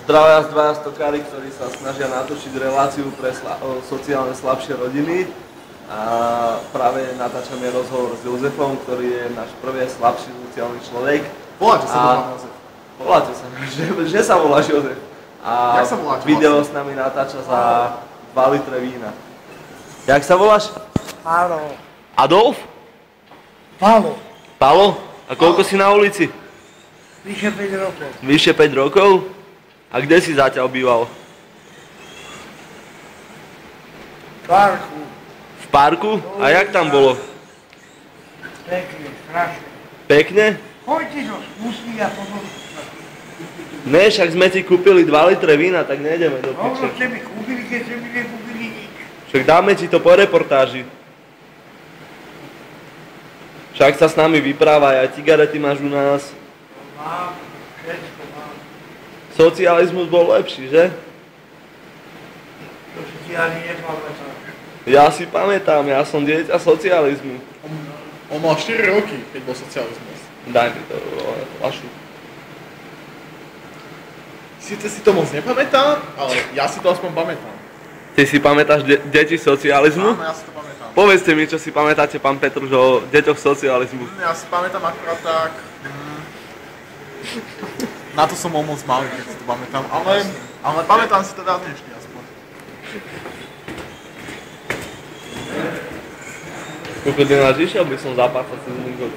Zdravia z dvaja stokári, ktorí sa snažia natočiť reláciu pre sociálne slabšie rodiny. A práve natáčame rozhovor s Jozefom, ktorý je náš prvý slabší sociálny človek. Voláte sa volá Jozef. Voláte sa, že sa voláš Jozef. A jak sa voláte video vlastne? s nami natáča za 2 litre vína. Jak sa voláš? Palo. Adolf? Palo. Palo? A koľko si na ulici? Vyše 5 rokov. Vyše 5 rokov? A kde si zatiaľ býval? V parku. V parku? A jak tam bolo? Pekne, strašne. Pekne? Choďte to skúsiť a potom... Ne, však sme ti kúpili 2 litre vína, tak nejdeme do Dobro piče. ste mi kúpili, keď ste mi nekúpili nič. Však dáme ti to po reportáži. Však sa s nami vyprávaj, aj cigarety máš u nás. Mám, všetko mám. Socializmus bol lepší, že? To si ani nepamätám. Ja si pamätám, ja som dieťa socializmu. On mal 4 roky, keď bol socializmus. Daj mi to, fľašu. Sice si to moc nepamätám, ale ja si to aspoň pamätám. Ty si pamätáš deti socializmu? Áno, ja si to pamätám. Povedzte mi, čo si pamätáte, pán Petruš, o deťoch socializmu. Ja si pamätám akurát tak... Na to som bol moc malý, keď si to pamätám, ale pamätám si to dávnejšie aspoň. Koľko dňa išiel by som zapáchať cez Lingot.